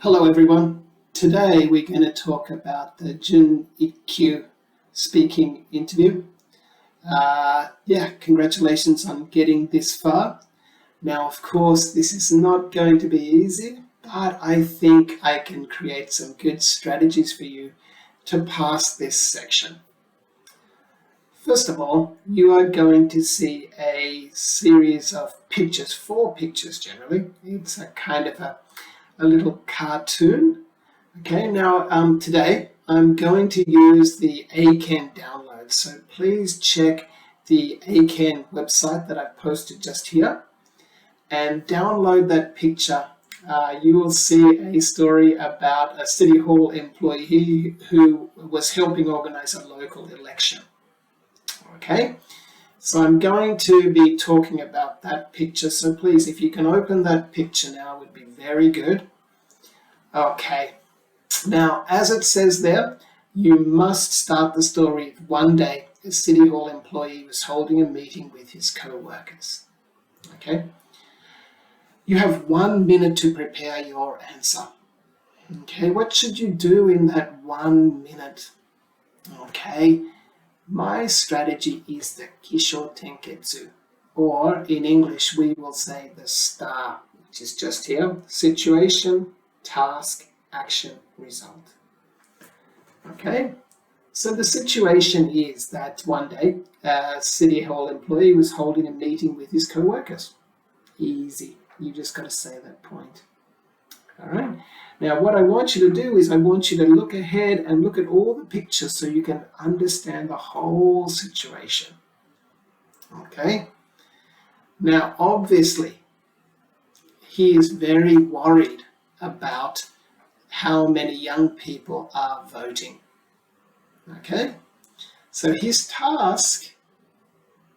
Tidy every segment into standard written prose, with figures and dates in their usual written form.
Hello everyone. Today we're going to talk about the準1級speaking interview. Congratulations on getting this far. Now, of course, this is not going to be easy, but I think I can create some good strategies for you to pass this section. First of all, you are going to see a series of pictures, 4 pictures generally. It's a kind of a little cartoon. Okay, now today I'm going to use the ACAN download. So please check the ACAN website that I've posted just here and download that picture. You will see a story about a City Hall employee who was helping organize a local election. Okay, so I'm going to be talking about that picture. So please, if you can open that picture now, it would be very good. Okay, now as it says there, you must start the story with one day a City Hall employee was holding a meeting with his co-workers. Okay, you have 1 minute to prepare your answer. Okay, what should you do in that 1 minute? Okay, my strategy is the Kisho Tenketsu, or in English we will say the STAR, which is just here: situation, task, action, result. Okay, so the situation is that one day a City Hall employee was holding a meeting with his co-workers. Easy, you just got to say that point. All right, now what I want you to do is I want you to look ahead and look at all the pictures so you can understand the whole situation. Okay, now obviously he is very worried about how many young people are voting. Okay, so his task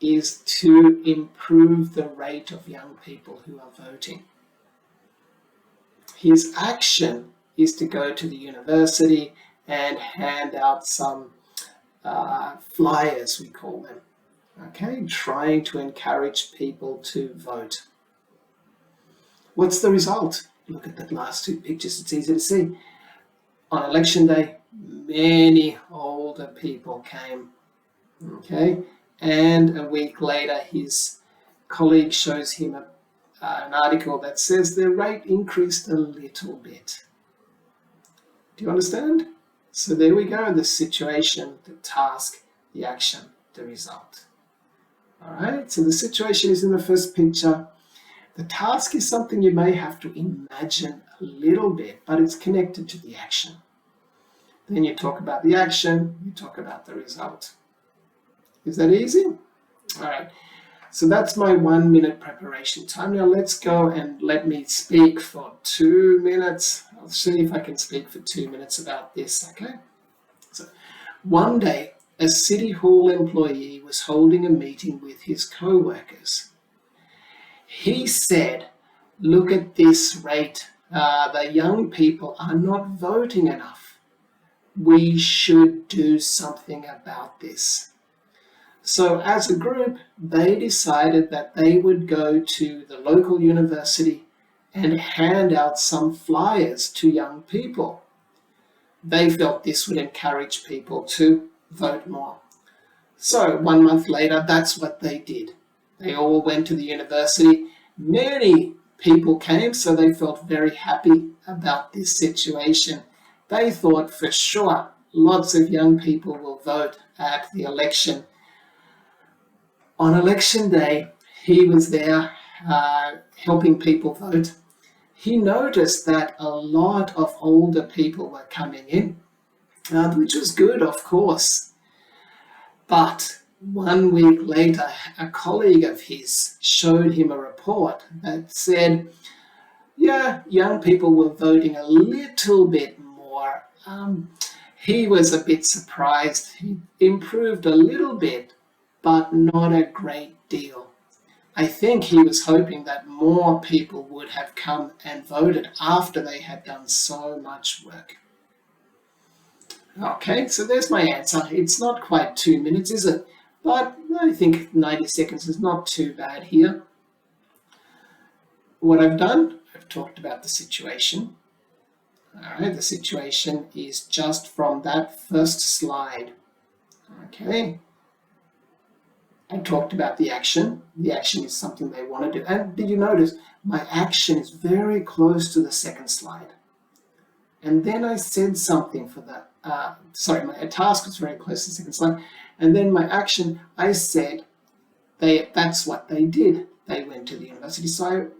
is to improve the rate of young people who are voting. His action is to go to the university and hand out some flyers, we call them, okay, trying to encourage people to vote. What's the result? Look at the last 2 pictures, it's easy to see. On election day, many older people came, okay, and a week later his colleague shows him an article that says the rate increased a little bit. Do you understand? So there we go, the situation, the task, the action, the result. All right, so the situation is in the first picture. The task is something you may have to imagine a little bit, but it's connected to the action. Then you talk about the action, you talk about the result. Is that easy? All right, so that's my 1 minute preparation time. Now let's go and let me speak for 2 minutes. I'll see if I can speak for 2 minutes about this, okay? So one day, a City Hall employee was holding a meeting with his co-workers. He said, look at this rate. The young people are not voting enough. We should do something about this. So as a group, they decided that they would go to the local university and hand out some flyers to young people. They felt this would encourage people to vote more. So 1 month later, that's what they did. They all went to the university. Many people came, so they felt very happy about this situation. They thought for sure lots of young people will vote at the election. On election day, he was there helping people vote. He noticed that a lot of older people were coming in, which was good, of course. But 1 week later, a colleague of his showed him a report that said, yeah, young people were voting a little bit more. He was a bit surprised. He improved a little bit, but not a great deal. I think he was hoping that more people would have come and voted after they had done so much work. Okay, so there's my answer. It's not quite 2 minutes, is it? But I think 90 seconds is not too bad here. What I've done, I've talked about the situation. All right, the situation is just from that first slide. Okay. I talked about the action. The action is something they want to do. And did you notice my action is very close to the second slide? And then I said something for that. My task was very close to the second slide. And then my action, I said, that's what they did. They went to the university. So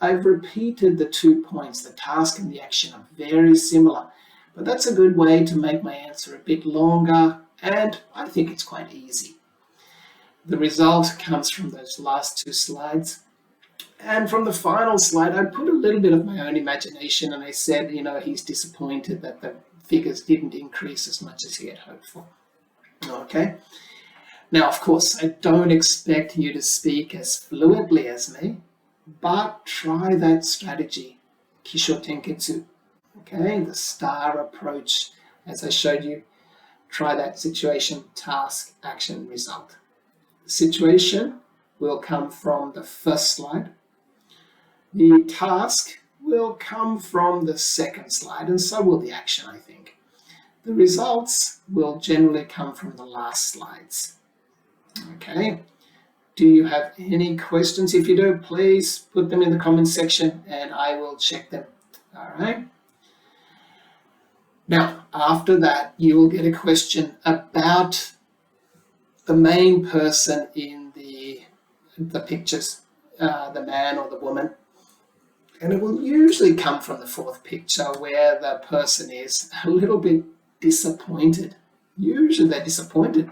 I've repeated the 2 points. The task and the action are very similar. But that's a good way to make my answer a bit longer. And I think it's quite easy. The result comes from those last 2 slides. And from the final slide, I put a little bit of my own imagination and I said, he's disappointed that the figures didn't increase as much as he had hoped for. Okay. Now, of course, I don't expect you to speak as fluently as me, but try that strategy, Kisho Tenketsu. Okay, the STAR approach, as I showed you. Try that: situation, task, action, result. The situation will come from the first slide. The task will come from the second slide, and so will the action, I think. The results will generally come from the last slides. Okay, do you have any questions? If you do, please put them in the comment section and I will check them. All right. Now, after that, you will get a question about the main person in the pictures, the man or the woman. And it will usually come from the fourth picture where the person is a little bit disappointed. Usually they're disappointed.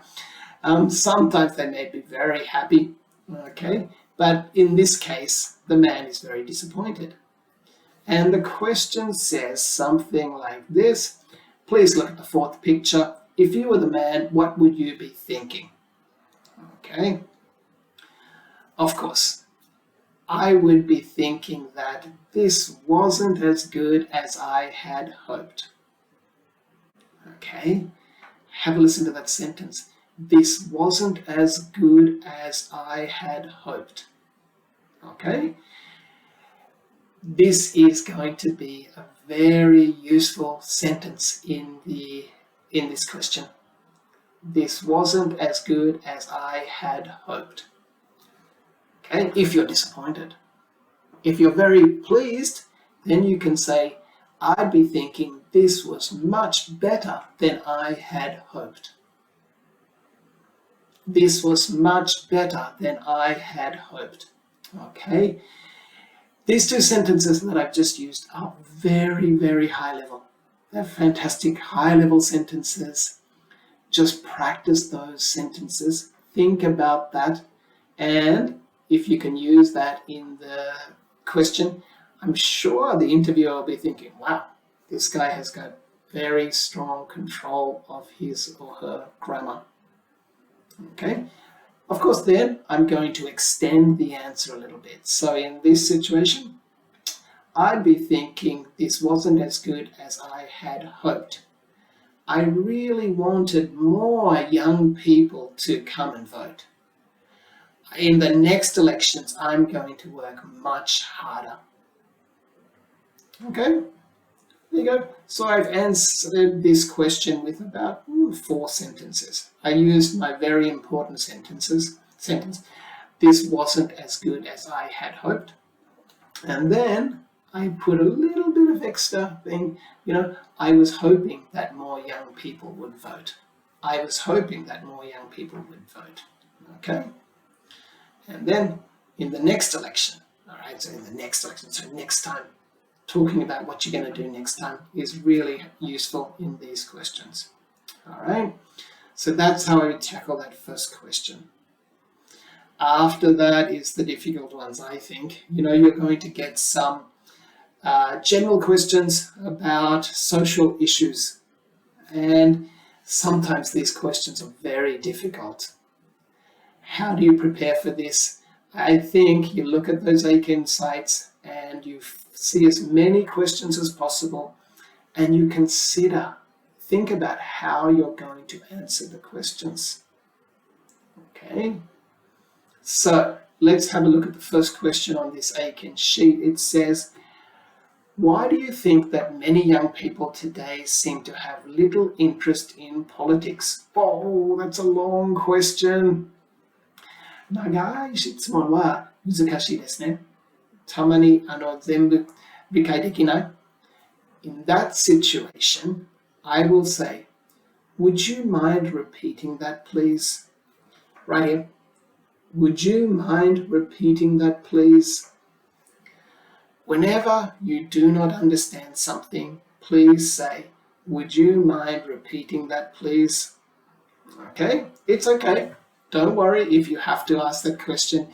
Sometimes they may be very happy, okay? But in this case, the man is very disappointed. And the question says something like this. Please look at the fourth picture. If you were the man, what would you be thinking? Okay. Of course, I would be thinking that this wasn't as good as I had hoped. Okay. Have a listen to that sentence. This wasn't as good as I had hoped. Okay? This is going to be a very useful sentence in this question. This wasn't as good as I had hoped. Okay? If you're disappointed. If you're very pleased, then you can say, I'd be thinking this was much better than I had hoped. This was much better than I had hoped. Okay? These 2 sentences that I've just used are very, very high level. They're fantastic high-level sentences. Just practice those sentences. Think about that. And if you can use that in the question, I'm sure the interviewer will be thinking, wow, this guy has got very strong control of his or her grammar. Okay, of course, then I'm going to extend the answer a little bit. So in this situation, I'd be thinking this wasn't as good as I had hoped. I really wanted more young people to come and vote. In the next elections, I'm going to work much harder. Okay, there you go. So I've answered this question with about 4 sentences. I used my very important sentence. This wasn't as good as I had hoped. And then I put a little bit of extra thing, I was hoping that more young people would vote. I was hoping that more young people would vote. Okay? And then in the next election, all right, so next time, talking about what you're going to do next time is really useful in these questions. All right, so that's how I would tackle that first question. After that is the difficult ones, I think. You're going to get some general questions about social issues. And sometimes these questions are very difficult. How do you prepare for this? I think you look at those Aiken sites and you see as many questions as possible and you think about how you're going to answer the questions. Okay, so let's have a look at the first question on this Aiken sheet. It says, why do you think that many young people today seem to have little interest in politics? Oh, that's a long question. 長い質問は難しいですね。たまに全部理解できない。In that situation, I will say, would you mind repeating that, please? Right here. Would you mind repeating that, please? Whenever you do not understand something, please say, would you mind repeating that, please? Okay, it's okay. Don't worry if you have to ask that question.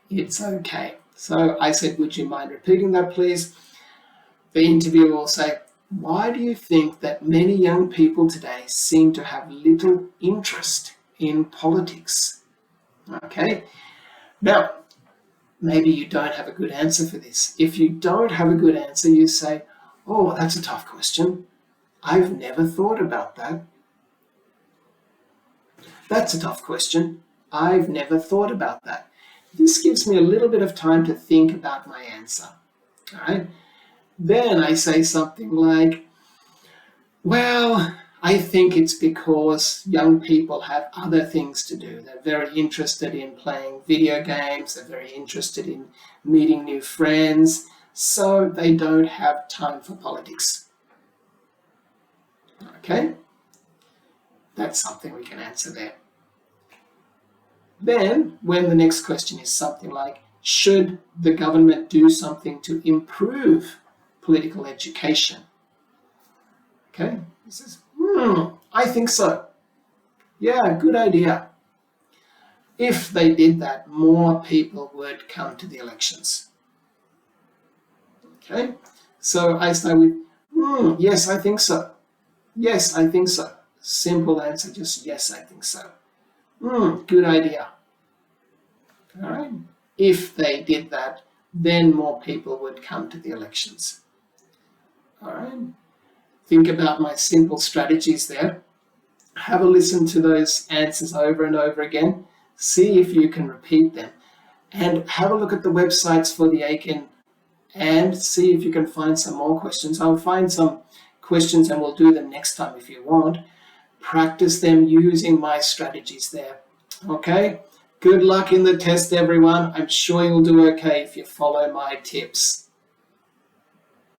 It's okay. So I said, would you mind repeating that, please? The interviewer will say, why do you think that many young people today seem to have little interest in politics? Okay, now, maybe you don't have a good answer for this. If you don't have a good answer, you say, oh, that's a tough question. I've never thought about that. That's a tough question. I've never thought about that. This gives me a little bit of time to think about my answer. All right. Then I say something like, well, I think it's because young people have other things to do. They're very interested in playing video games. They're very interested in meeting new friends. So they don't have time for politics. Okay? That's something we can answer there. Then, when the next question is something like, should the government do something to improve political education? Okay, he says, I think so. Yeah, good idea. If they did that, more people would come to the elections. Okay, so I start with, yes, I think so. Yes, I think so. Simple answer, just yes, I think so. Good idea. All right. If they did that, then more people would come to the elections. All right. Think about my simple strategies there. Have a listen to those answers over and over again. See if you can repeat them. And have a look at the websites for the Aiken and see if you can find some more questions. I'll find some questions and we'll do them next time if you want. Practice them using my strategies there. Okay? Good luck in the test, everyone. I'm sure you'll do okay if you follow my tips.